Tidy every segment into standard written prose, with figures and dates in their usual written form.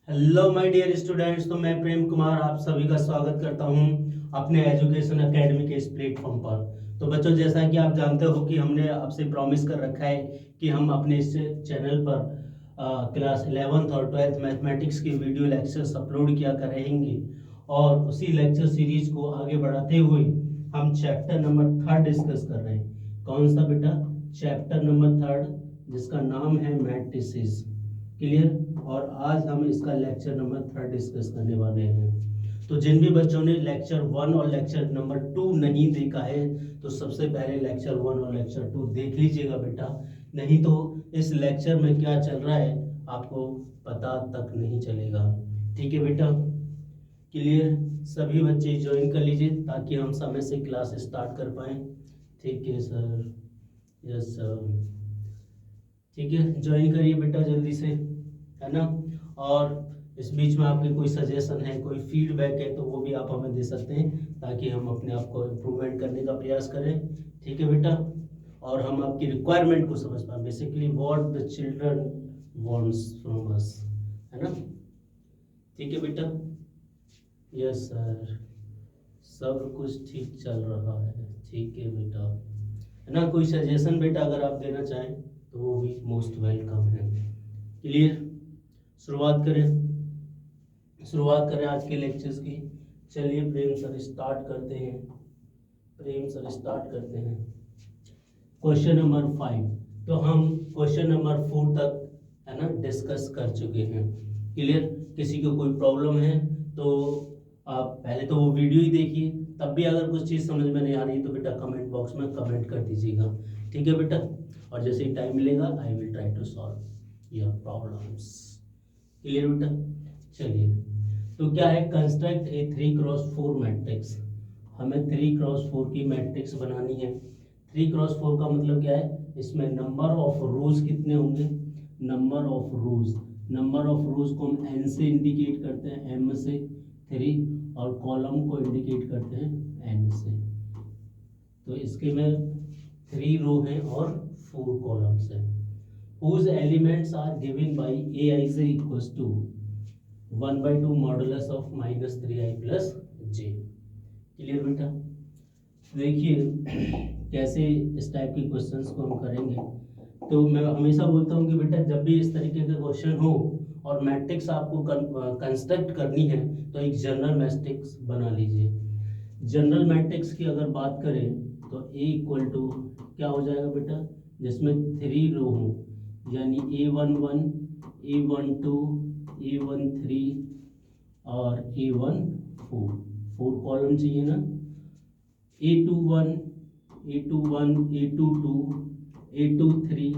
Hello my dear students. तो मैं प्रेम कुमार आप सभी का स्वागत करता हूं अपने एजुकेशन एकेडमी के इस प्लेटफॉर्म पर। तो बच्चों, जैसा कि आप जानते हो कि हमने आपसे प्रॉमिस कर रखा है कि हम अपने इस चैनल पर क्लास 11th और 12th मैथमेटिक्स की वीडियो लेक्चर्स अपलोड किया करेंगे। और उसी लेक्चर सीरीज को आगे बढ़ाते हुए हम चैप्टर नंबर 3 डिस्कस कर रहे हैं। कौन सा बेटा? चैप्टर नंबर 3, जिसका नाम है मैट्रिसेस। क्लियर? और आज हम इसका लेक्चर नंबर 3 डिस्कस करने वाले हैं। तो जिन भी बच्चों ने लेक्चर 1 और लेक्चर नंबर 2 नहीं देखा है, तो सबसे पहले लेक्चर 1 और लेक्चर 2 देख लीजिएगा बेटा। नहीं तो इस लेक्चर में क्या चल रहा है आपको पता तक नहीं चलेगा। ठीक है बेटा? क्लियर? सभी बच्चे ज्वाइन कर लीजिए ताकि हम समय से क्लास स्टार्ट कर पाए। ठीक है सर? Yes sir. ठीक है, ज्वाइन करिए बेटा जल्दी से, है ना? और इस बीच में आपके कोई सजेशन है, कोई फीडबैक है, तो वो भी आप हमें दे सकते हैं ताकि हम अपने आप को इम्प्रूवमेंट करने का प्रयास करें। ठीक है बेटा? और हम आपकी रिक्वायरमेंट को समझ पाए, basically what the children wants from us, है ना? ठीक है बेटा? Yes sir. सब कुछ ठीक चल रहा है। ठीक है बेटा, है ना? कोई सजेशन बेटा अगर आप देना चाहें तो वो भी मोस्ट वेलकम है। क्लियर? शुरुआत करें आज के लेक्चर्स की। चलिए प्रेम सर स्टार्ट करते हैं। Question number 5। तो हम क्वेश्चन नंबर 4 तक, है ना, डिस्कस कर चुके हैं। क्लियर? किसी को कोई प्रॉब्लम है तो आप पहले तो वो वीडियो ही देखिए, तब भी अगर कुछ चीज़ समझ में नहीं आ रही तो बेटा कमेंट बॉक्स में कमेंट कर दीजिएगा। ठीक है बेटा? और जैसे ही टाइम मिलेगा I will try to solve your problems. Clear बेटा? चलिए, तो क्या है, कंस्ट्रक्ट ए 3x4 मैट्रिक्स। हमें 3x4 की मैट्रिक्स बनानी है। 3x4 का मतलब क्या है? इसमें नंबर ऑफ रोज कितने होंगे? नंबर ऑफ रोज को हम n से इंडिकेट करते हैं, m से 3, और कॉलम को इंडिकेट करते हैं n से। तो इसके में 3 रो हैं और 4 कॉलम्स हैं। whose elements are given by aij equals to 1/2 modulus of -3i plus j। Clear बेटा? देखिए कैसे इस टाइप के क्वेश्चंस को हम करेंगे। तो मैं हमेशा बोलता हूँ कि बेटा जब भी इस तरीके का क्वेश्चन हो और मैट्रिक्स आपको कंस्ट्रक्ट करनी है तो एक जनरल मैट्रिक्स बना लीजिए। जनरल मैट्रिक्स की अगर बात करें तो A इक्वल टू क्या हो जाएगा बेटा? जिसमें 3 रो हो, यानी A11, A12, A13 और A14। 4 कॉलम चाहिए ना? A21, A21, A22, A23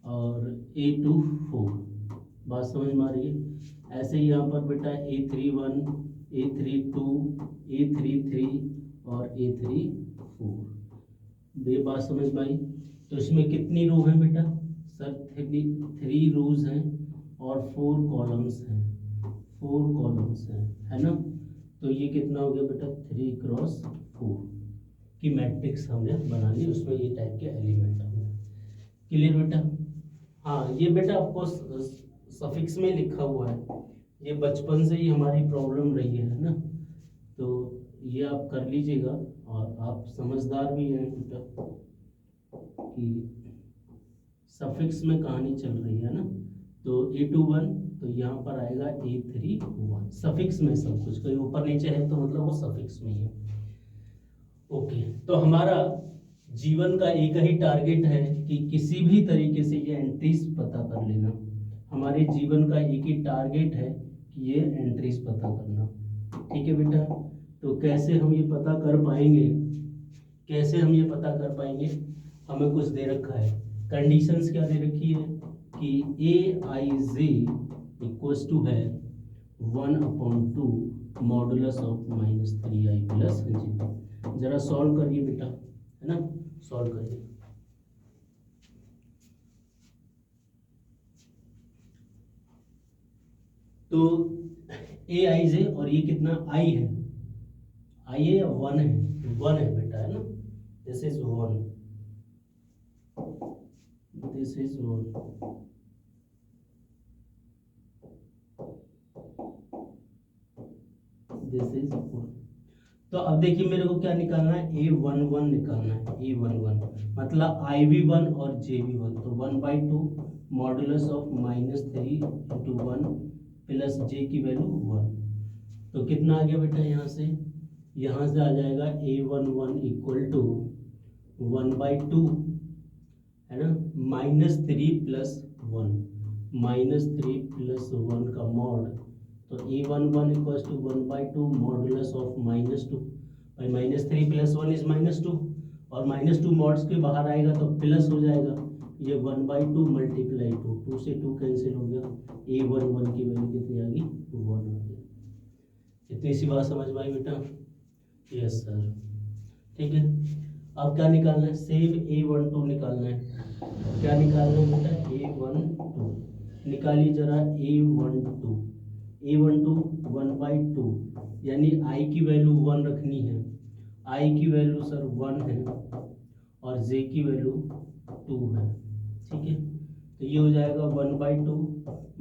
और A24। बात समझ में आ रही है? ऐसे ही यहाँ पर बेटा A31, A32, A33 और A34। ये बात समझ में आई? तो इसमें कितनी रो हैं बेटा? सर 3 रोज हैं और 4 कॉलम्स हैं। 4 कॉलम्स हैं, है ना? तो ये कितना हो गया बेटा? 3x4 की मैट्रिक्स हमने बना ली, उसमें ये टाइप के एलिमेंट होंगे। क्लियर बेटा? हाँ, ये बेटा आपको सफिक्स में लिखा हुआ है, ये बचपन से ही हमारी प्रॉब्लम रही है ना? तो ये आप कर लीजिएगा, और आप समझदार भी हैं बेटा कि सफिक्स में कहानी चल रही है ना? तो A21, तो यहाँ पर आएगा A31। सफिक्स में सब कुछ, कहीं ऊपर नीचे है तो मतलब वो सफिक्स में ही है। ओके, तो हमारा जीवन का एक ही टारगेट है कि किसी भी तरीके से ये एंट्रीज पता कर लेना। हमारे जीवन का एक ही टारगेट है कि ये एंट्रीज पता करना। ठीक है बेटा? तो कैसे हम ये पता कर पाएंगे? हमें कुछ दे रखा है, कंडीशंस क्या दे रखी है कि aij इक्वल्स टू है 1/2 modulus of -3i plus j। जरा सॉल्व करिए बेटा, है ना? सॉल्व करिए। तो aij और ये कितना i है? i है या 1 है? 1 है बेटा, है ना? This is 1, this is 1। This is 4। तो अब देखिए मेरे को क्या निकालना है, A11 निकालना है, A11 मतलब IV1 और JV1। तो 1/2 मॉडुलस ऑफ -3 × 1 प्लस J की वैल्यू 1। तो कितना आ गया बेटा, यहाँ से आ जाएगा A11 इक्वल टू 1/2 है ना, -3 + 1, -3 + 1 का मॉड। तो A11 equal to 1/2 modulus of -2 भाई, -3 + 1 इज -2, और -2 मॉड्स के बाहर आएगा तो प्लस हो जाएगा, ये 1/2 × 2, 2 से 2 कैंसिल हो गया, A11 की वैल्यू कितनी आ गई, 1 आ गई। इतनी सी बात समझ में आई बेटा? यस सर, ठीक है। अब क्या निकालना है, सेम A12 निकालना है। क्या निकालना है बेटा, A12 निकालिए जरा, A12 1/2 यानी I की वैल्यू 1 रखनी है, I की वैल्यू सर 1 है और J की वैल्यू 2 है, ठीक है। तो ये हो जाएगा 1/2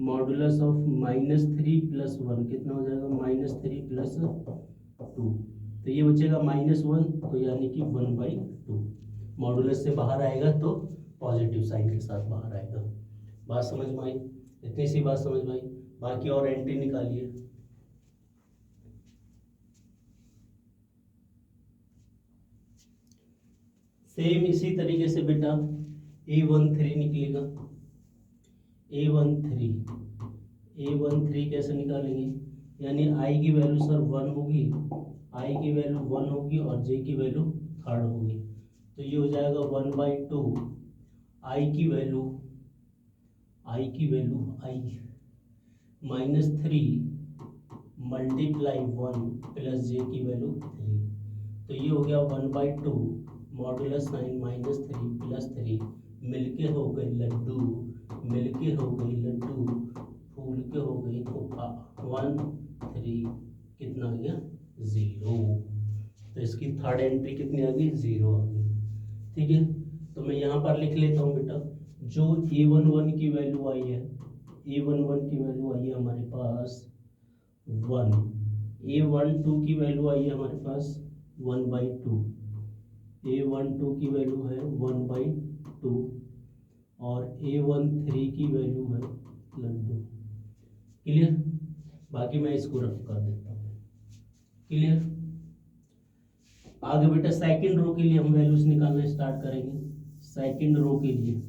मॉडुलस ऑफ -3 + 1, कितना हो जाएगा, -3 + 2। तो ये बचेगा -1, तो यानी कि 1/2 मॉडुलस से बाहर आएगा तो पॉजिटिव साइन के साथ बाहर आएगा। बात समझ में आई? इतनी सी बात समझ में आई। बाकी और एंटी निकालिए। सेम इसी तरीके से बेटा A13 निकलेगा। A13 कैसे निकालेंगे, यानी I की वैल्यू सर 1 होगी, I की वैल्यू 1 होगी और J की वैल्यू 3 होगी। तो ये हो जाएगा 1/2 I की वैल्यू I -3 × 1 प्लस J की वैल्यू 3। तो ये हो गया 1/2 मॉडुलस साइन -3 + 3, मिलके हो गई लड्डू, मिलके हो गई लड्डू, फूल के हो गई खोखा, 1 3 कितना आ गया, 0। तो इसकी थर्ड एंट्री कितनी आ गई, 0 आ गई, ठीक है। तो मैं यहाँ पर लिख लेता हूँ बेटा, जो A11 की वैल्यू आई है, A11 की वैल्यू आई है हमारे पास 1, A12 की वैल्यू आई है हमारे पास 1/2, A12 की वैल्यू है 1/2 और A13 की वैल्यू है लड्डू। क्लियर? बाकी मैं इसको रफ कर देता हूँ। क्लियर? आगे बेटा सेकंड रो के लिए हम वैल्यूज निकालना स्टार्ट करेंगे। सेकंड रो के लिए,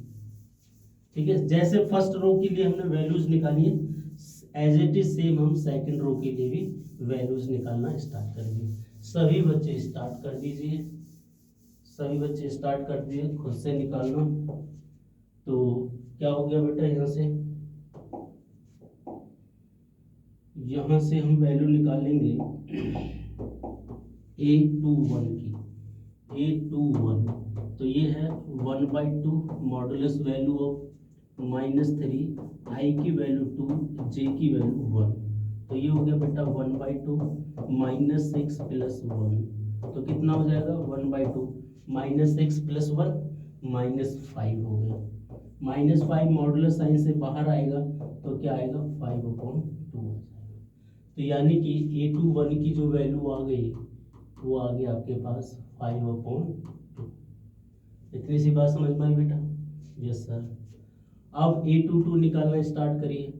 ठीक है, जैसे फर्स्ट रो के लिए हमने वैल्यूज निकाली है, एज इट इज सेम हम सेकंड रो के लिए भी वैल्यूज निकालना स्टार्ट करेंगे। सभी बच्चे स्टार्ट कर दीजिए, सभी बच्चे स्टार्ट कर दिए खुद से निकालना। तो क्या हो गया बेटा, यहाँ से हम वैल्यू निकालेंगे A21 की, A21 तो ये है 1/2 मॉडुलस वैल्यू ऑफ -3, I की वैल्यू 2, J की वैल्यू 1। तो ये हो गया बेटा 1/2 -6 + 1, तो कितना हो जाएगा 1/2 -6 + 1 -5 हो गया। -5 मॉडुलस साइन से बाहर आएगा तो क्या आएगा, 5/2 आ जाएगा। तो यानी कि A21 की जो वैल्यू आ गई वो आ गया आपके पास 5/2। इतनी सी बात समझ में आई बेटा? Yes sir. अब A22 निकालना स्टार्ट करिए।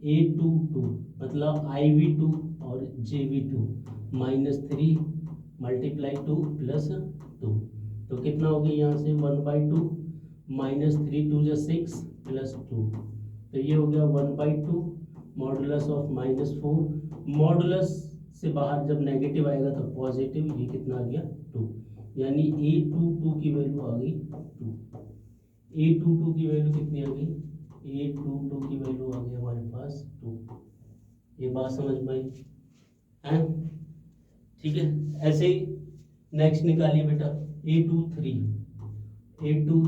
A22 मतलब IV2 और JV2 -3 × 2 + 2, तो कितना हो गया यहाँ से 1/2 -3 2 = 6 + 2, तो ये हो गया 1/2 मॉडुलस ऑफ -4। मॉडुलस से बाहर जब नेगेटिव आएगा तो पॉजिटिव, ये कितना आ गया 2, यानी A22 की वैल्यू आ गई 2। A22 की वैल्यू कितनी आ गई, A22 की वैल्यू आ गई हमारे पास 2। ये बात समझ में आई है? ठीक है। ऐसे ही नेक्स्ट निकालिए बेटा A23 1/2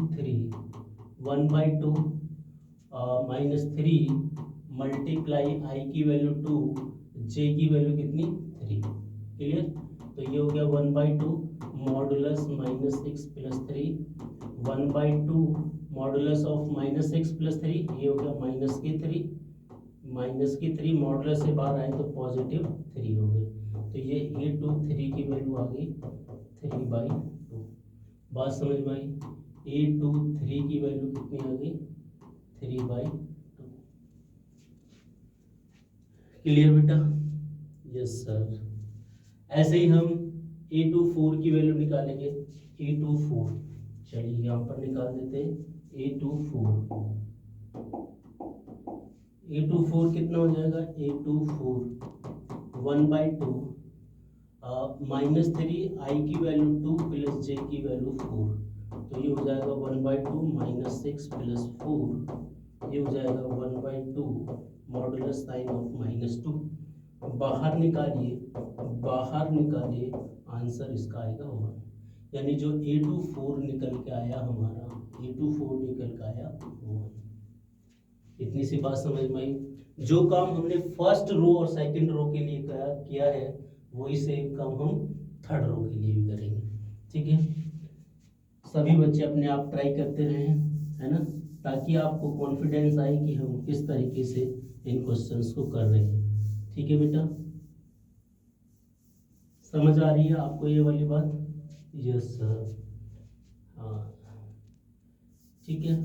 -3 × I की वैल्यू 2, J की वैल्यू कितनी 3। क्लियर? तो ये हो गया 1/2 मॉडुलस -6 + 3, 1/2 मॉडुलस ऑफ -6 + 3, ये हो गया -3 मॉडुलस से बाहर आए तो +3 हो गए। तो तो ये A23 की वैल्यू आ गई 3/2। बात समझ में आई? A23 की वैल्यू कितनी आ गई 3/2। क्लियर बेटा? Yes sir. ऐसे ही हम A24 की वैल्यू निकालेंगे। A24 चलिए यहाँ पर निकाल देते हैं। A24 कितना हो जाएगा? A24 1/2 -3 I की वैल्यू 2 प्लस J की वैल्यू 4, तो ये हो जाएगा 1/2 -6 + 4, ये हो जाएगा 1/2 मॉडुलस साइन ऑफ -2। बाहर निकालिए आंसर इसका आएगा 1। यानी जो A24 निकल के आया हमारा, A24 निकल के आया 1। इतनी सी बात समझ में आई? जो काम हमने फर्स्ट रो और सेकंड रो के लिए किया है वही सेम काम हम थर्ड रो के लिए भी करेंगे। ठीक है, सभी बच्चे अपने आप ट्राई करते रहें, है ना, ताकि आपको कॉन्फिडेंस आए कि हम किस तरीके से इन क्वेश्चंस को कर रहे हैं। ठीक है बेटा, समझ आ रही है आपको ये वाली बात? Yes sir. हाँ ठीक है,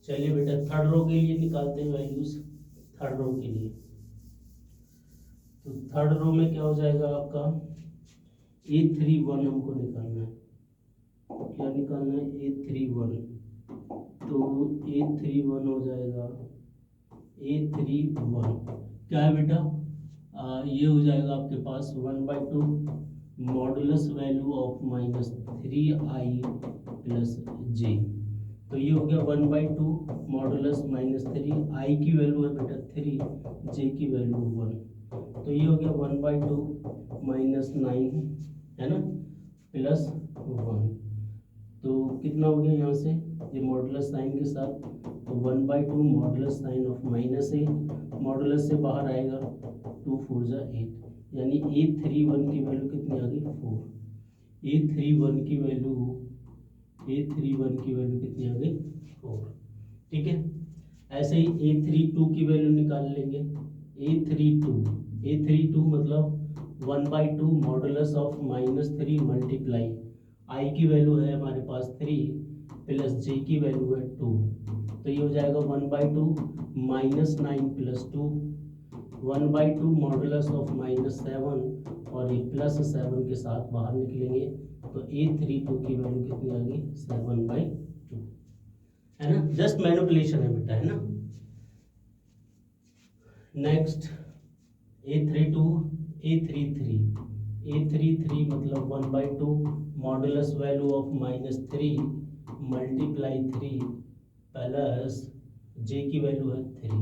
चलिए बेटा थर्ड रो के लिए निकालते हैं वैल्यूज। थर्ड रो के लिए तो थर्ड रो में क्या हो जाएगा आपका? A31 हमको निकालना है। क्या निकालना है? A31। तो A31 हो जाएगा A31 क्या है बेटा? ये हो जाएगा आपके पास 1/2 modulus value of -3I + J। तो ये हो गया 1/2 मॉडुलस -3, I की वैल्यू है बेटा 3, J की वैल्यू 1, तो ये हो गया 1/2 -9 है ना +1। तो कितना हो गया यहाँ से? ये मॉडुलस साइन के साथ, तो 1/2 मॉडुलस साइन ऑफ -8, मॉडुलस से बाहर आएगा 2 4 जा 8, यानी A31 की वैल्यू कितनी आ गई? 4। A31 की वैल्यू कितनी आ गई? 4। ठीक है, ऐसे ही A32 की वैल्यू निकाल लेंगे। A32 मतलब 1/2 मॉडुलस ऑफ -3 मल्टीप्लाई I की वैल्यू है हमारे पास 3 प्लस J की वैल्यू है 2, तो ये हो जाएगा 1/2 -9 + 2, 1/2 मॉडुलस ऑफ -7 और ये +7 के साथ बाहर निकलेंगे, तो A32 की वैल्यू कितनी आ गई? 7/2, है ना। जस्ट मैनिपुलेशन है बेटा, है ना। नेक्स्ट A33 मतलब 1/2 modulus value of -3 multiply 3 plus J की वैल्यू है 3,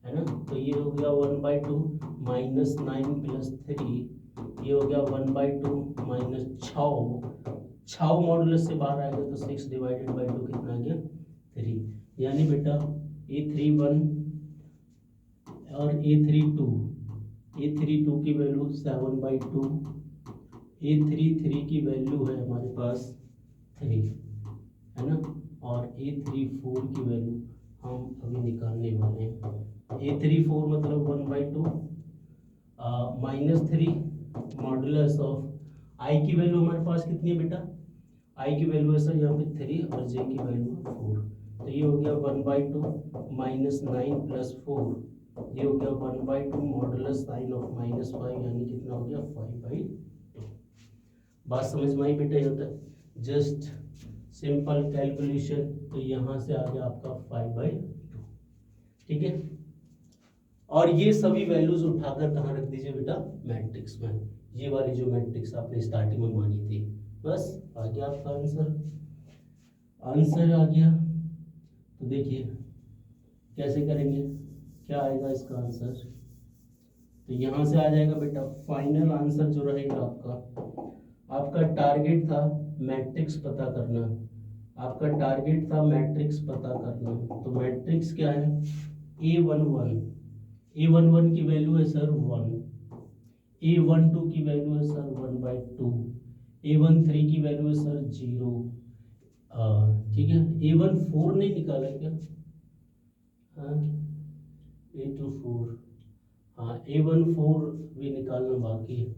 है ना। तो ये हो गया 1/2 -9 + 3, ये हो गया 1/2 -6 मॉडुलस से बाहर आएगा तो 6/2 कितना आ गया? 3। यानी बेटा A31 और A32 की वैल्यू 7/2, A33 की वैल्यू है हमारे पास 3, है ना, और A34 की वैल्यू हम अभी निकालने वाले हैं। A34 मतलब 1/2 -3 मॉडुलस ऑफ I की वैल्यू हमारे पास कितनी है बेटा? I की वैल्यू है सर यहाँ पे 3 और J की वैल्यू है 4, तो ये हो गया 1/2 -9 + 4, ये हो गया 1/2 मॉडुलस साइन ऑफ -5, यानी कितना हो गया? 5/2। बात समझ में आई बेटा? ये होता है जस्ट सिंपल कैलकुलेशन, तो यहाँ से आ गया आपका 5/2। ठीक है, और ये सभी वैल्यूज उठाकर कहाँ रख दीजिए बेटा? मैट्रिक्स में। ये वाली जो मैट्रिक्स आपने स्टार्टिंग में मानी थी, बस आ गया आपका आंसर आ गया। तो देखिए कैसे करेंगे, क्या आएगा इसका आंसर? तो यहाँ से आ जाएगा बेटा फाइनल आंसर जो रहेगा आपका टारगेट था मैट्रिक्स पता करना, तो मैट्रिक्स क्या है? A11 की वैल्यू है सर 1, A12 की वैल्यू है सर 1/2, A13 की वैल्यू है सर 0। ठीक है, A14 नहीं निकाला क्या? हाँ, A24, हाँ A14 भी निकालना बाकी है।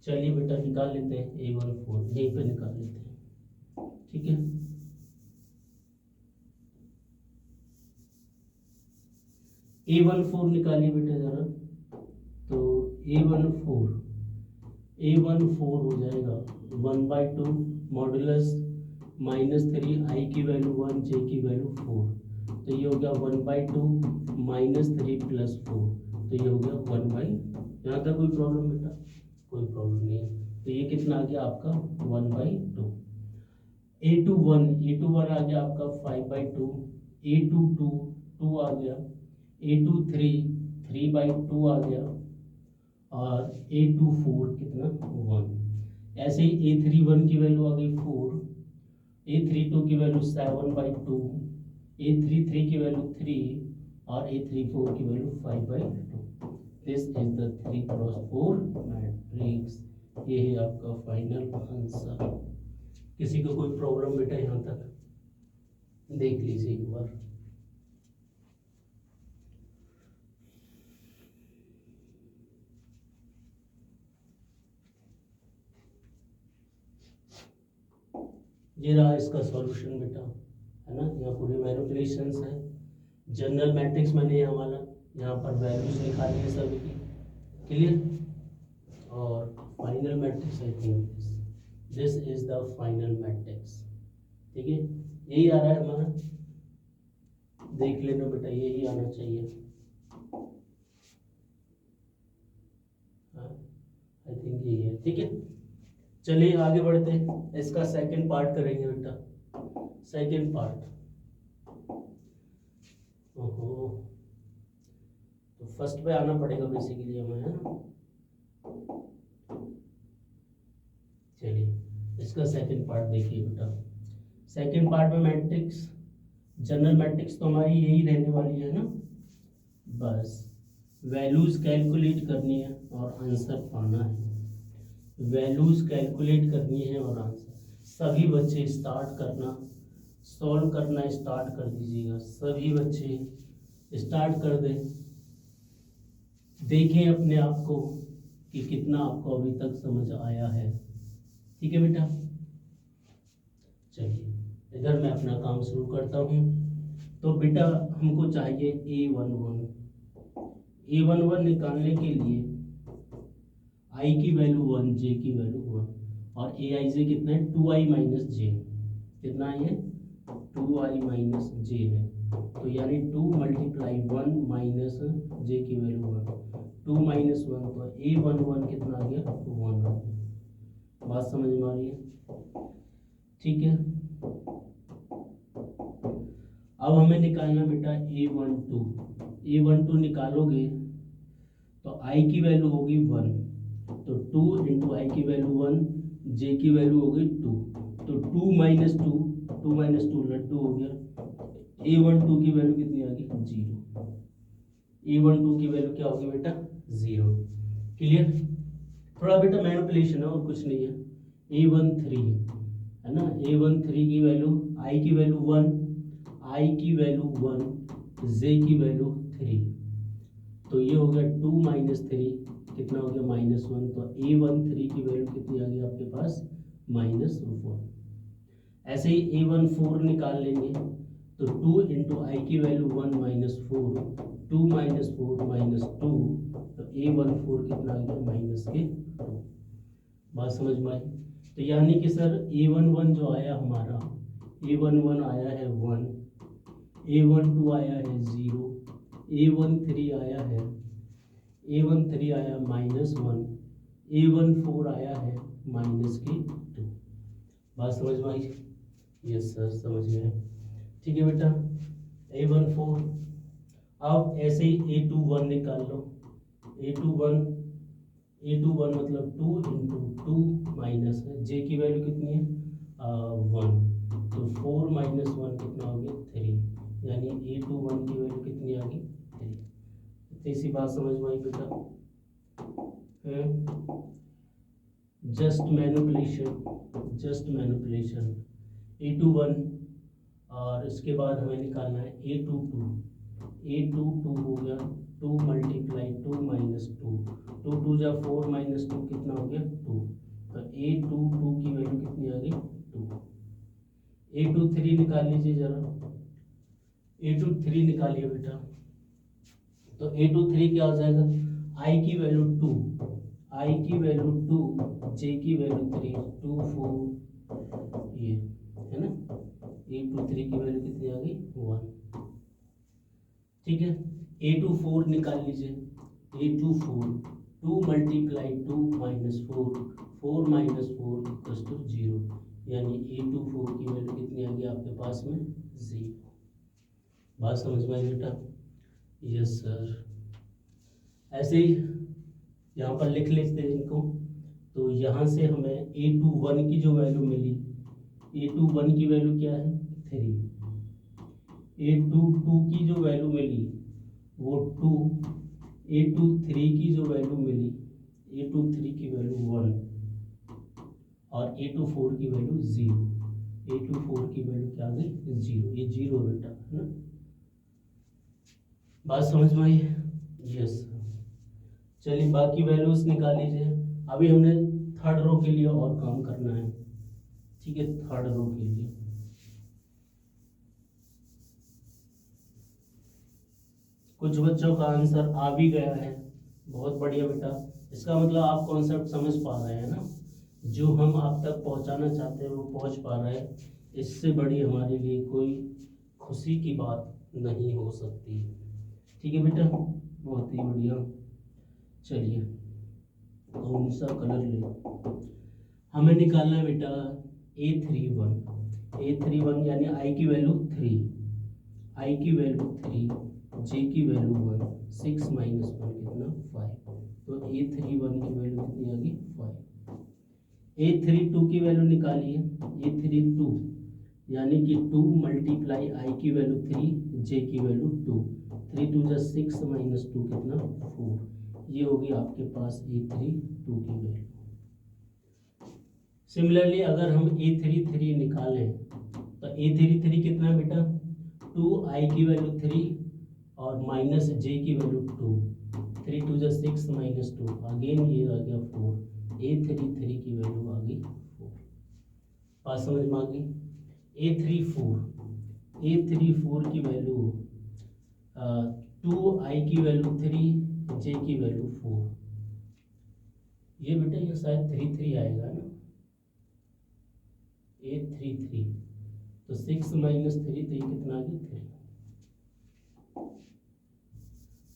चलिए बेटा निकाल लेते हैं A14, यहीं पे निकाल लेते हैं, ठीक है। A14 निकालिए बेटा जरा, तो A14 हो जाएगा 1/2 मॉडुलस -3 i की वैल्यू 1 j की वैल्यू 4, तो ये हो गया 1/2 -3 + 4, तो ये हो गया 1/, यहाँ तक कोई प्रॉब्लम बेटा? कोई प्रॉब्लम नहीं है। तो ये कितना आ गया आपका 1/2। A21 आ गया आपका 5/2, A22 2 आ गया, A23 3/2 आ गया, और A24 कितना 1। ऐसे ही A31 की वैल्यू आ गई 4, A32 की वैल्यू 7/2, A33 की वैल्यू 3, और A34 की value 5/2। This is the 3x4 matrix. ये है आपका फाइनल आंसर। किसी को कोई प्रॉब्लम बेटा यहाँ तक? देख लीजिए एक बार। ये रहा इसका सॉल्यूशन बेटा, है ना। यहाँ पूरे मैनिपुलेशंस है। जनरल मैट्रिक्स मैंने यहाँ वाला, यहाँ पर वैल्यूज निकाली है सभी की, क्लियर। और final matrix I think this is the final matrix, ठीक है। यही आ रहा है हमारा, देख लेना बेटा, यही आना चाहिए। आई थिंक यही है, ठीक है। चलिए आगे बढ़ते हैं, इसका सेकंड पार्ट करेंगे बेटा। सेकंड पार्ट, ओहो, तो फर्स्ट पे आना पड़ेगा बेसिकली हमें, है ना। चलिए इसका सेकंड पार्ट देखिए बेटा। सेकंड पार्ट में मैट्रिक्स, जनरल मैट्रिक्स तो हमारी यही रहने वाली है ना, बस वैल्यूज कैलकुलेट करनी है और आंसर पाना है। वैल्यूज कैलकुलेट करनी है और आंसर। सभी बच्चे स्टार्ट करना, सॉल्व करना स्टार्ट कर दीजिएगा। सभी बच्चे स्टार्ट कर दें, देखें अपने आप को कि कितना आपको अभी तक समझ आया है, ठीक है बेटा। चलिए इधर मैं अपना काम शुरू करता हूँ। तो बेटा हमको चाहिए A11 निकालने के लिए i की वैल्यू 1, j की वैल्यू 1, और aij कितना है 2i - j, कितना है ये 2i - j है। तो यानी 2 × 1 - j की वैल्यू 1, 2 - 1, तो A11 कितना आ गया 1 आ गया। बात समझ में आ रही है, ठीक है। अब हमें निकालना बेटा A12 निकालोगे तो i की वैल्यू होगी 1, तो 2 × i की वैल्यू 1, j की वैल्यू होगी 2, तो 2 - 2 लड्डू हो गया। A12 की वैल्यू कितनी आ गई 0। A12 की वैल्यू क्या होगी बेटा 0, क्लियर। थोड़ा बेटा मैनिपुलेशन है और कुछ नहीं है। A13 है ना, A13 की वैल्यू i की वैल्यू 1, i की वैल्यू 1, j की वैल्यू 3, तो ये हो गया 2 - 3 कितना हो गया -1, तो A13 की वैल्यू कितनी आ गई आपके पास -1। ऐसे ही A14 निकाल लेंगे, तो 2 × i की वैल्यू 1 - 4, 2 - 4 - 2, तो A14 कितना आ गया -2। बात समझ में आई। तो यानी कि सर A11 जो आया हमारा, A11 आया है 1, A12 आया है 0, A13 आया है A13 आया -1, A14 आया है -2। बात समझ में आई? यस सर समझ गए, ठीक है बेटा। A14, अब ऐसे ही A21 निकाल लो। A21 मतलब 2 × 2 - j की वैल्यू कितनी है 1, तो 4 - 1 कितना हो गया 3, यानी A21 की वैल्यू कितनी आ गई 3। इतनी सी बात समझ में आई बेटा। जस्ट मैनिपुलेशन A21, और इसके बाद हमें निकालना है A22। ए टू टू हो गया, 2 मल्टीप्लाई 2 माइनस 2, 2 टू जा 4 माइनस 2 कितना हो गया 2। तो ए टू टू की वैल्यू कितनी आ गई 2। ए टू 3 निकाल लीजिए जरा, ए टू 3 निकालिए बेटा। तो ए टू 3 क्या हो जाएगा, आई की वैल्यू 2, आई की वैल्यू 2, जे की वैल्यू 3, 2 4, ये है ना। ए टू 3 की वैल्यू कितनी आ गई 1। ठीक है, ए टू 4 निकाल लीजिए, A two 4, 2 multiply 2 minus 4, 4 minus 4 equals to 0, यानी ए टू 4 की वैल्यू कितनी आ गई आपके पास में 0। बात समझ में आई बेटा? Yes sir. ऐसे ही यहाँ पर लिख लेते हैं इनको। तो यहाँ से हमें ए टू 1 की जो वैल्यू मिली, ए टू 1 की वैल्यू क्या है 3, ए टू 2 की जो वैल्यू मिली वो 2, ए टू 3 की जो वैल्यू मिली, ए टू 3 की वैल्यू 1, और ए टू 4 की वैल्यू 0, ए टू 4 की वैल्यू क्या आ गई 0, ये 0 बेटा है ना। बात समझ में आई? यस। चलिए बाकी वैल्यूज निकाल लीजिए। अभी हमने थर्ड रो के लिए और काम करना है, ठीक है। थर्ड रो के लिए कुछ बच्चों का आंसर आ भी गया है, बहुत बढ़िया बेटा। इसका मतलब आप कॉन्सेप्ट समझ पा रहे हैं ना, जो हम आप तक पहुंचाना चाहते हैं वो पहुंच पा रहे हैं। इससे बड़ी हमारे लिए कोई खुशी की बात नहीं हो सकती। ठीक है बेटा, बहुत ही बढ़िया। चलिए कौन सा कलर ले, हमें निकालना है बेटा A31 यानी आई की वैल्यू 3, आई की वैल्यू 3, जे की वैल्यू 1, 6 माइनस 1 कितना 5। तो A31 की वैल्यू कितनी आ गई 5। A32 की वैल्यू निकालिए, A32 यानी कि 2 मल्टीप्लाई आई की वैल्यू 3, जे की वैल्यू 2, 3 टू जा 6 माइनस 2 कितना 4। ये होगी आपके पास A32 की वैल्यू। सिमिलरली अगर हम A33 निकालें तो A33 कितना है बेटा 2 आई की वैल्यू 3 और माइनस जे की वैल्यू 2, 3 टू जा 6 माइनस 2, अगेन ये आ गया 4। A33 की वैल्यू आ गई 4। बात समझ में आ गई? A34 की वैल्यू 2 आई की वैल्यू 3, जे की वैल्यू 4। ये बेटा ये शायद 3 आएगा ना, A33 तो 6 माइनस 3 तो ये कितना आ गया 3।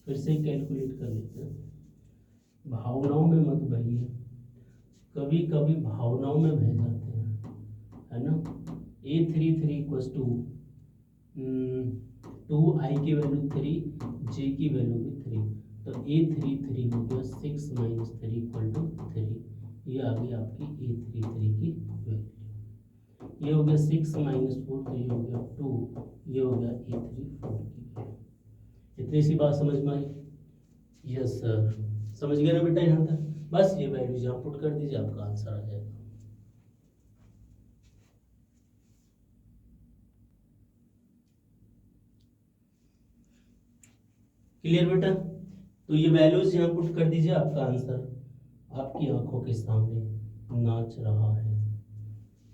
फिर से कैलकुलेट कर लेते हैं। भावनाओं में मत बहिए, कभी कभी भावनाओं में बह जाते हैं, है ना। A33 इक्वल्स टू 2 आई की वैल्यू 3, जे की वैल्यू भी 3, तो A33 हो गया 6 माइनस 3 इक्वल टू 3। ये आ गई आपकी A33 की वैल्यू। ये हो गया 6 माइनस 4, तो ये हो गया 2, ये हो गया A34 की वैल्यू। इतनी सी बात समझ में आई? यस सर, समझ गए ना बेटा यहाँ तक? बस ये वैल्यूज यहाँ पुट कर दीजिए, आपका आंसर आ जाएगा। क्लियर बेटा? तो ये वैल्यूज यहाँ पुट कर दीजिए, आपका आंसर आपकी आंखों के सामने नाच रहा है।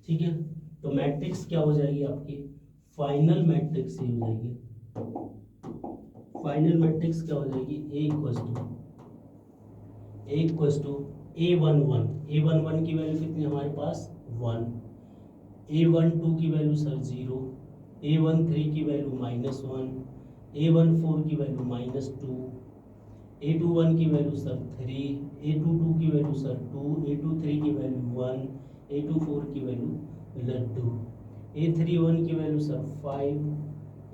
ठीक है, तो मैट्रिक्स क्या हो जाएगी आपकी? फाइनल मैट्रिक्स ही हो जाएगी। फाइनल मैट्रिक्स क्या हो जाएगी? A11 की वैल्यू कितनी हमारे पास 1, A12 की वैल्यू सर 0, A13 की वैल्यू -1, A14 की वैल्यू -2, A21 की वैल्यू सर 3, A22 की वैल्यू सर 2, A23 की वैल्यू 1, A24 की वैल्यू लड्डू, A31 की वैल्यू सर 5,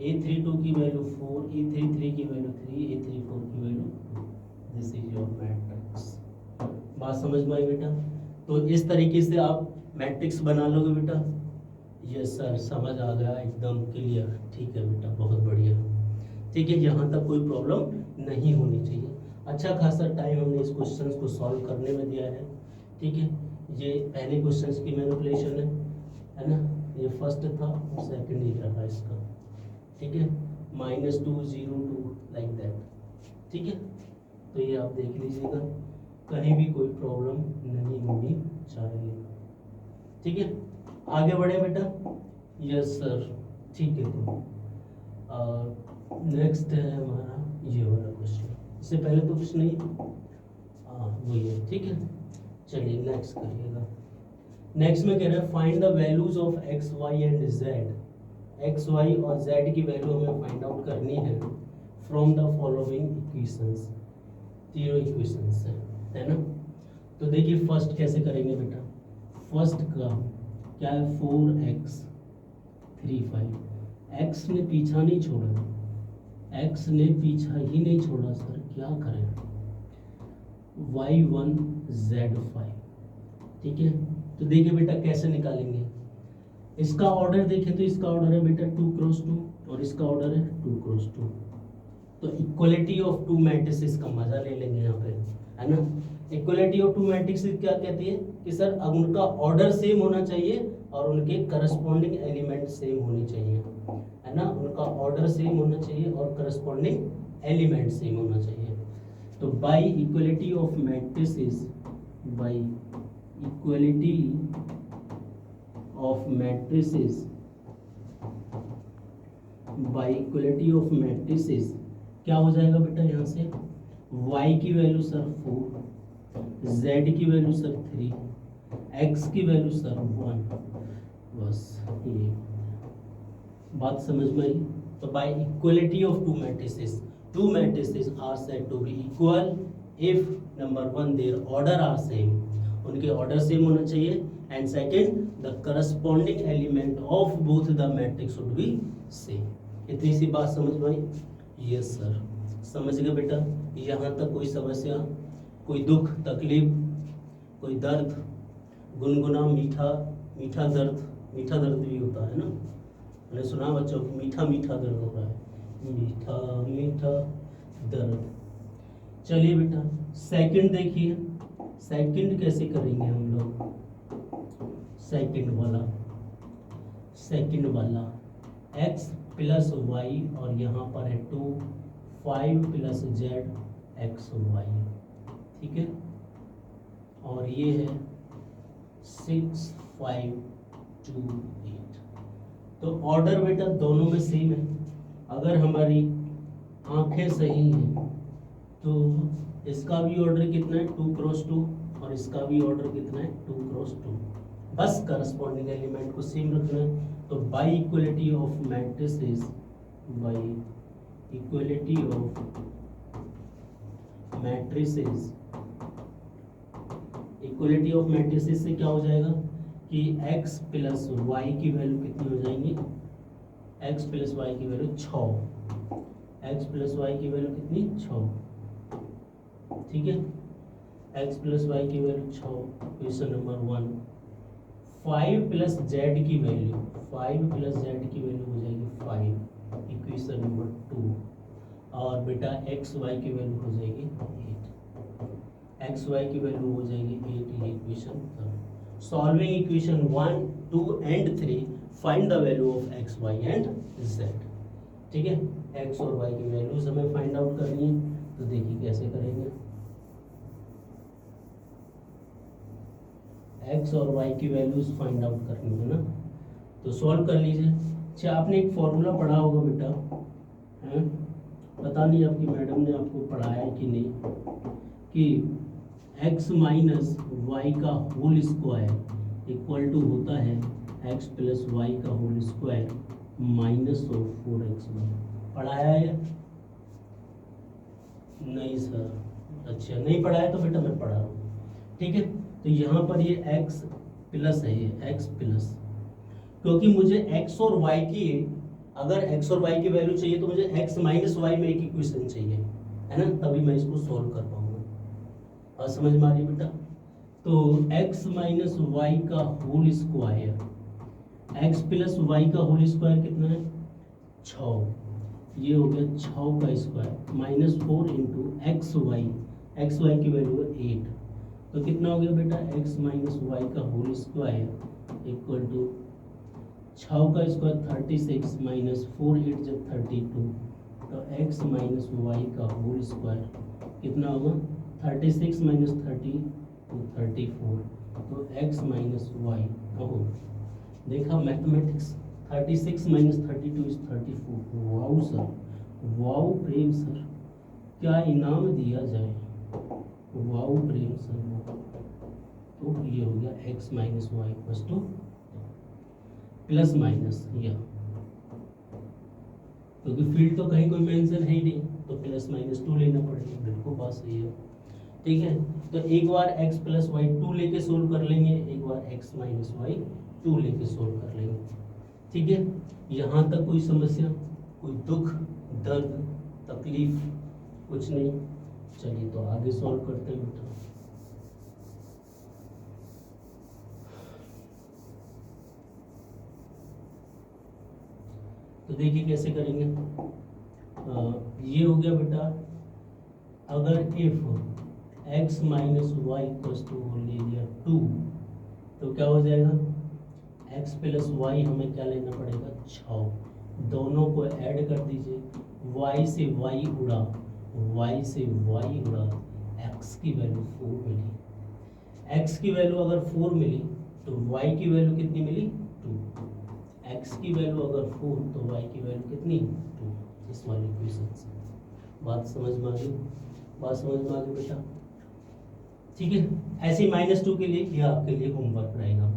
A32 की वैल्यू 4, A33 की वैल्यू 3, A34 की value 2। This is your matrix. बात समझ में आई बेटा? तो इस तरीके से आप मैट्रिक्स बना लोगे बेटा। यस सर, समझ आ गया एकदम क्लियर। ठीक है बेटा, बहुत बढ़िया। ठीक है, यहाँ तक कोई प्रॉब्लम नहीं होनी चाहिए। अच्छा खासा टाइम हमने इस क्वेश्चंस को सॉल्व करने में दिया है। ठीक है, ये पहले क्वेश्चंस की मैनिपुलेशन है ना। ये फर्स्ट था और सेकंड ही रहा इसका। ठीक है, -202 लाइक दैट। ठीक है, तो ये आप देख लीजिएगा, कहीं भी कोई प्रॉब्लम नहीं होनी चाहिए। ठीक है, आगे बढ़े बेटा। यस सर, ठीक है। तो नेक्स्ट है हमारा ये वाला क्वेश्चन, इससे पहले तो कुछ नहीं, हाँ वही है। ठीक है, चलिए नेक्स्ट करिएगा। नेक्स्ट में कह रहा है find the values of x Y and Z. X Y और जेड की वैल्यू हमें फाइंड आउट करनी है फ्रॉम द फॉलोइंग इक्वेशंस। तीनों इक्वेशंस है ना। तो देखिए फर्स्ट कैसे करेंगे बेटा। फर्स्ट का क्या है, 4x 35। एक्स ने पीछा नहीं छोड़ा, एक्स ने पीछा ही नहीं छोड़ा सर, क्या करें। y1 z5। ठीक है, तो देखिए बेटा कैसे निकालेंगे। इसका ऑर्डर देखें तो इसका ऑर्डर है बेटा 2 क्रॉस 2 और इसका ऑर्डर है 2 क्रॉस 2। तो इक्वलिटी ऑफ टू मैट्रिसेस का मजा ले लेंगे यहाँ पे, है ना। इक्वलिटी ऑफ टू मैट्रिसेस क्या कहती है कि सर अब उनका ऑर्डर सेम होना चाहिए और उनके करस्पॉन्डिंग एलिमेंट सेम होने चाहिए, है ना। उनका ऑर्डर सेम होना चाहिए और करस्पॉन्डिंग एलिमेंट सेम होना चाहिए। तो by equality of matrices, by equality of matrices, by equality of matrices क्या हो जाएगा बेटा यहाँ से, y की वैल्यू सर 4, z की वैल्यू सर 3, x की वैल्यू सर 1। बस ये बात समझ में आई। तो by equality of two matrices are said to be equal if number 1 their order are same, उनके ऑर्डर सेम होना चाहिए, and second the corresponding element of both the matrix should be same. इतनी सी बात समझ में आई। यस सर, समझ गए बेटा। यहाँ तक कोई समस्या, कोई दुख तकलीफ, कोई दर्द, गुनगुना मीठा मीठा दर्द भी होता है ना, मैंने सुना बच्चों को मीठा मीठा दर्द हो रहा है, मीठा मीठा दर्द। चलिए बेटा सेकंड देखिए, सेकंड कैसे करेंगे हम लोग। सेकंड वाला x प्लस वाई और यहाँ पर है 2, 5 प्लस जेड एक्स वाई। ठीक है, और ये है 6, 5, 2, 8। तो ऑर्डर बेटा दोनों में सेम है। अगर हमारी आंखें सही हैं तो इसका भी ऑर्डर कितना है 2 क्रॉस 2 और इसका भी ऑर्डर कितना है 2 क्रॉस 2। बस करस्पॉन्डिंग एलिमेंट को सेम रखना है। तो by equality of matrices, by equality of matrices, equality of matrices से क्या हो जाएगा कि x प्लस वाई की वैल्यू कितनी हो जाएंगी, x प्लस वाई की वैल्यू 6, x प्लस वाई की वैल्यू कितनी 6। ठीक है, x प्लस वाई की value 6, question number 1। 5 plus z की वैल्यू, 5 प्लस जेड की वैल्यू हो जाएगी 5, इक्वेशन नंबर 2। और बेटा एक्स वाई की वैल्यू हो जाएगी 8, एक्स वाई की वैल्यू हो जाएगी 8, ये equation 3। Solving equation 1, 2 and 3, find the value of x Y and z. ठीक है, एक्स और वाई की वैल्यूज हमें फाइंड आउट करनी है। तो देखिए कैसे करेंगे। एक्स और वाई की वैल्यूज फाइंड आउट करनी है ना, तो सॉल्व कर लीजिए। अच्छा, आपने एक फॉर्मूला पढ़ा होगा बेटा, है पता नहीं आपकी मैडम ने आपको पढ़ाया है कि नहीं, कि x माइनस वाई का होल स्क्वायर इक्वल टू होता है x प्लस वाई का whole square minus of 4xy। पढ़ाया है नहीं सर? अच्छा नहीं पढ़ाया तो बेटा मैं पढ़ा रहा हूँ। ठीक है, तो यहाँ पर ये x प्लस है, ये x प्लस, क्योंकि मुझे x और y की, अगर x और y की वैल्यू चाहिए तो मुझे x माइनस वाई में एक इक्वेशन चाहिए, है ना, तभी मैं इसको सॉल्व कर पाऊंगा। और समझ में आ रही बेटा। तो x माइनस वाई का whole square, x plus y का होल स्क्वायर कितना है 6, ये हो गया 6 का square minus 4 into x y की वैल्यू है 8, तो कितना हो गया बेटा x माइनस वाई का होल स्क्वायर इक्वल टू 6 का स्क्वायर 36 माइनस 4 8 जब 32, तो x माइनस वाई का होल स्क्वायर कितना होगा? 36 माइनस 30 तो 34, तो x माइनस वाई का होल। देखा mathematics, 36 minus 32 is 34। Wow sir, wow Prem sir, क्या इनाम दिया जाए, वाओ प्रेम सर। तो ये हो गया x minus y equals to plus minus या, क्योंकि फील्ड तो कहीं कोई मेंशन है ही नहीं, तो प्लस माइनस 2 लेना पड़ेगा। बिल्कुल बात सही है, ठीक है। तो एक बार x प्लस वाई 2 लेके सोल्व कर लेंगे, एक बार x माइनस वाई 2 लेके सोल्व कर लेंगे, ठीक है। यहाँ तक कोई समस्या, कोई दुख, दर्द, तकलीफ कुछ नहीं? चलिए तो आगे सॉल्व करते हैं बेटा। तो देखिए कैसे करेंगे। ये हो गया बेटा, अगर if x minus y equals to ले लिया 2, तो क्या हो जाएगा? x प्लस वाई हमें क्या लेना पड़ेगा? 6। दोनों को ऐड कर दीजिए, y से y उड़ा, y से y उड़ा, x की वैल्यू 4 मिली। x की वैल्यू अगर 4 मिली तो y की वैल्यू कितनी मिली? 2। x की वैल्यू अगर 4 तो y की वैल्यू कितनी? 2। इस वाली इक्वेशन से बात समझ में आ गई? बात समझ में आ गई बेटा, ठीक है। ऐसे -2 के लिए यह आपके लिए होमवर्क रहेगा।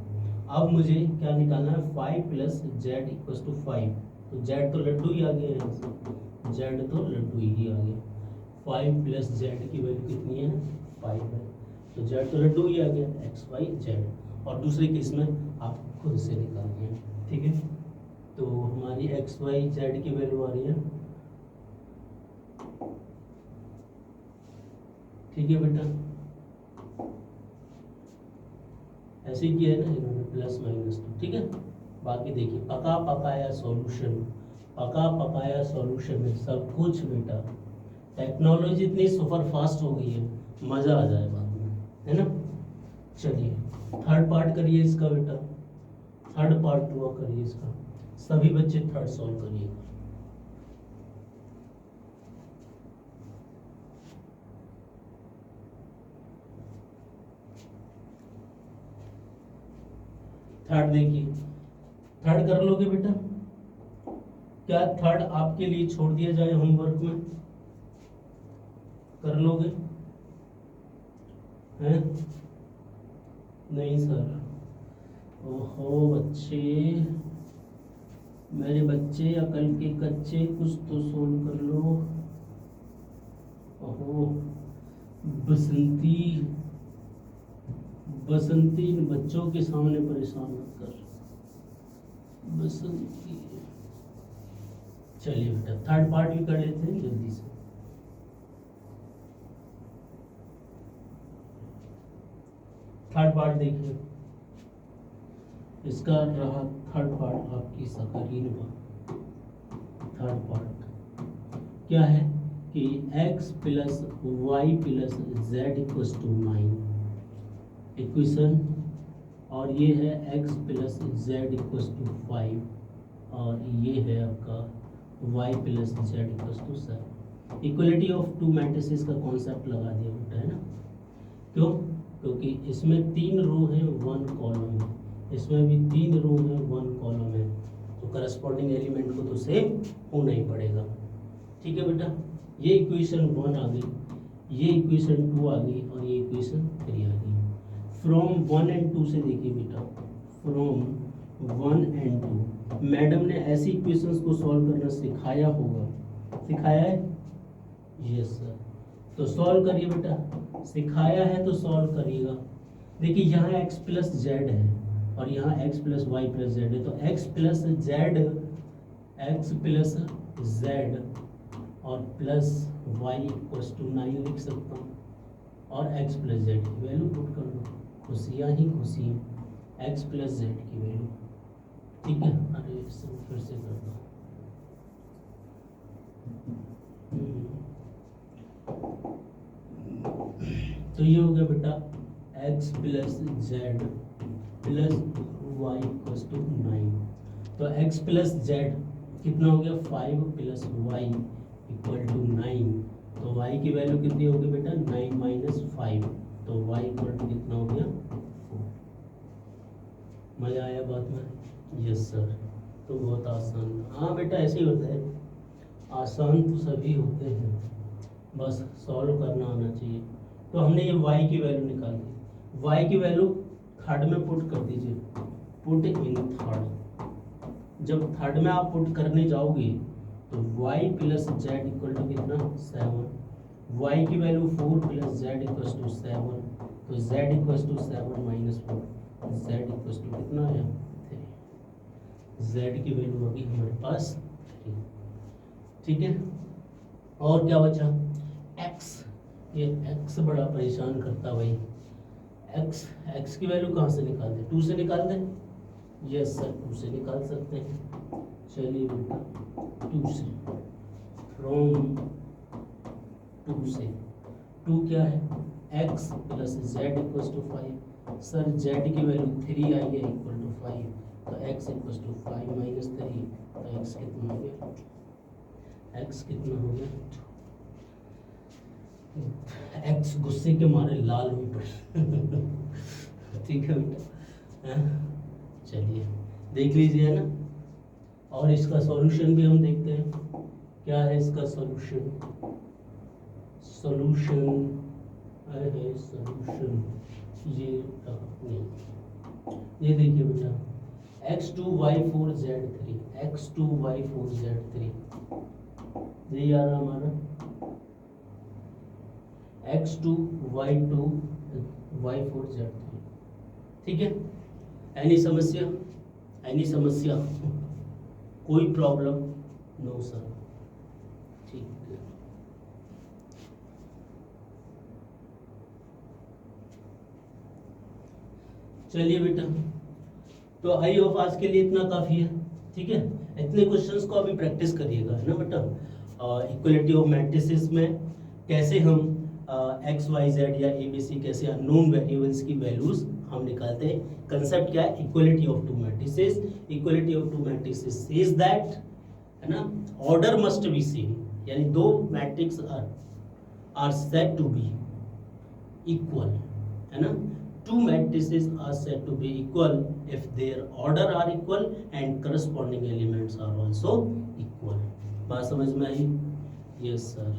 अब मुझे क्या निकालना है? 5 प्लस जेड इक्वल्स टू 5। तो जेड तो लड्डू ही आ गया यहाँ से, जेड तो लड्डू ही आ गया। 5 प्लस जेड की वैल्यू कितनी है? 5 है, तो जेड तो लड्डू ही आ गया, एक्स वाई जेड। और दूसरे केस में आप खुद से निकालिए, ठीक है। तो हमारी एक्स वाई जेड की वैल्यू आ रही है, ठीक है बेटा। ऐसे ही किया है ना इन्होंने, प्लस माइनस 2, ठीक है। बाकी देखिए पका पकाया सॉल्यूशन, पका पकाया सॉल्यूशन में सब कुछ बेटा। टेक्नोलॉजी इतनी सुपर फास्ट हो गई है, मज़ा आ जाए बाद में, है ना। चलिए थर्ड पार्ट करिए इसका बेटा, थर्ड पार्ट हुआ करिए इसका। सभी बच्चे थर्ड सॉल्व करिए। थर्ड देखिए, थर्ड कर लोगे बेटा? क्या थर्ड आपके लिए छोड़ दिया जाए होमवर्क में? कर लोगे? हैं? नहीं सर, ओहो बच्चे, मेरे बच्चे अकल के कच्चे, कुछ तो सोल्व कर लो। ओहो बसंती, बसंती इन बच्चों के सामने परेशान मत कर, बसंती। चलिए बेटा थर्ड पार्ट भी कर लेते हैं जल्दी से। थर्ड पार्ट देखिए, इसका रहा थर्ड पार्ट आपकी स्क्रीन पर। थर्ड पार्ट क्या है कि x plus y plus z equals to 9 equation, और ये है x plus z equals to 5, और ये है आपका y plus z equals to 7। Equality of two matrices का कॉन्सेप्ट लगा दिया बेटा, है ना। क्यों? क्योंकि इसमें 3 रो है 1 कॉलम है, इसमें भी 3 रो है 1 कॉलम है, तो करस्पॉन्डिंग एलिमेंट को तो सेम होना ही पड़ेगा, ठीक है बेटा। ये इक्वेशन 1 आ गई, ये इक्वेशन 2 आ गई, और ये इक्वेशन 3 आ गई। फ्रॉम 1 एंड 2 से देखिए बेटा, फ्रॉम 1 एंड 2 मैडम ने ऐसी इक्वेशंस को सॉल्व करना सिखाया होगा, सिखाया है? Yes sir. तो सॉल्व करिए बेटा, सिखाया है तो सॉल्व करिएगा। देखिए यहाँ x प्लस जेड है और यहाँ x plus y plus z है, तो x plus z, x plus z और प्लस वाई इक्वल्स टू 9 लिख सकता हूँ, और x प्लस जेड की वैल्यू पुट कर दो, खुशियाँ ही खुशी, x प्लस जेड की वैल्यू, ठीक है। अरे फिर से कर दो, तो ये हो गया बेटा x plus z plus y equals to 9। तो x प्लस जेड कितना हो गया 5 प्लस वाई इक्वल टू 9। तो y की वैल्यू कितनी होगी बेटा 9 माइनस 5, तो y इक्वल टू कितना हो गया 4। मजा आया बात में? Yes sir. तो बहुत आसान था। हाँ बेटा ऐसे ही होता है, आसान तो सभी होते हैं, बस सॉल्व करना आना चाहिए। तो हमने ये y की वैल्यू निकाल दी, y की वैल्यू थर्ड में पुट कर दीजिए, पुट इन थर्ड। जब थर्ड में आप पुट करने जाओगे तो y plus z equal to कितना 7, y की value 4 plus z equal to 7, तो z equal to 7 minus 4, z equal to कितना है 3। z की वैल्यू होगी हमारे पास 3। ठीक है, और क्या बचा x। ये x बड़ा परेशान करता भाई। x की वैल्यू कहाँ से निकाल दें, 2 से निकाल दें? यस सर 2 से निकाल सकते हैं। चलिए बेटा 2 से, फ्रॉम 2 से, 2 क्या है x plus z equal to 5। Sir z की वैल्यू 3 आई है इक्वल टू 5, तो x इक्वल टू 5 माइनस 3, तो x कितना हो गया, x कितना हो गया, x गुस्से के मारे लाल हुई पड़ी। ठीक है बेटा, चलिए देख लीजिए ना, और इसका सॉल्यूशन भी हम देखते हैं। क्या है इसका सॉल्यूशन, सॉल्यूशन है सॉल्यूशन ये नहीं, ये देखिए बेटा x2y4z3, x2y4z3 ये आ रहा हमारा x2y4z3। ठीक है, एनी समस्या, एनी समस्या, कोई प्रॉब्लम? No sir. ठीक है, चलिए बेटा, तो आई होप आज के लिए इतना काफ़ी है। ठीक है, इतने क्वेश्चंस को अभी प्रैक्टिस करिएगा, है ना बेटा। इक्वलिटी ऑफ मैट्रिसेस में कैसे हम एक्स वाई जेड या ए बी सी कैसे अननोन वेरिएबल्स की वैल्यूज हम निकालते हैं। कंसेप्ट क्या है, equality of two matrices. Equality of two matrices is that, है ना, ऑर्डर मस्ट बी सेम, यानी दो matrix are said to be equal, है ना। Two matrices are said to be equal if their order are equal and corresponding elements are also equal। बात समझ में आई? Yes sir.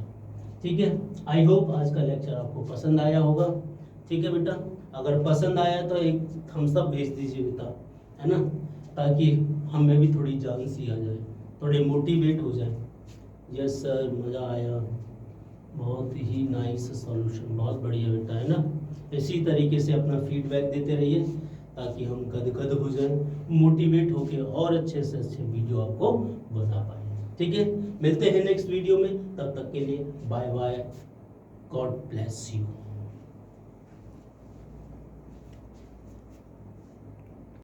ठीक है, आई होप आज का लेक्चर आपको पसंद आया होगा। ठीक है बेटा, अगर पसंद आया तो एक थम्स अप भेज दीजिए बेटा, है ना, ताकि हमें भी थोड़ी जान सी आ जाए, थोड़े मोटिवेट हो जाए। यस सर, मज़ा आया, बहुत ही नाइस सॉल्यूशन, बहुत बढ़िया बेटा, है ना। इसी तरीके से अपना फीडबैक देते रहिए ताकि हम गदगद हो जाए, मोटिवेट होके और अच्छे से अच्छे वीडियो आपको बता पाए। ठीक है, मिलते हैं नेक्स्ट वीडियो में, तब तक के लिए bye bye, God bless you.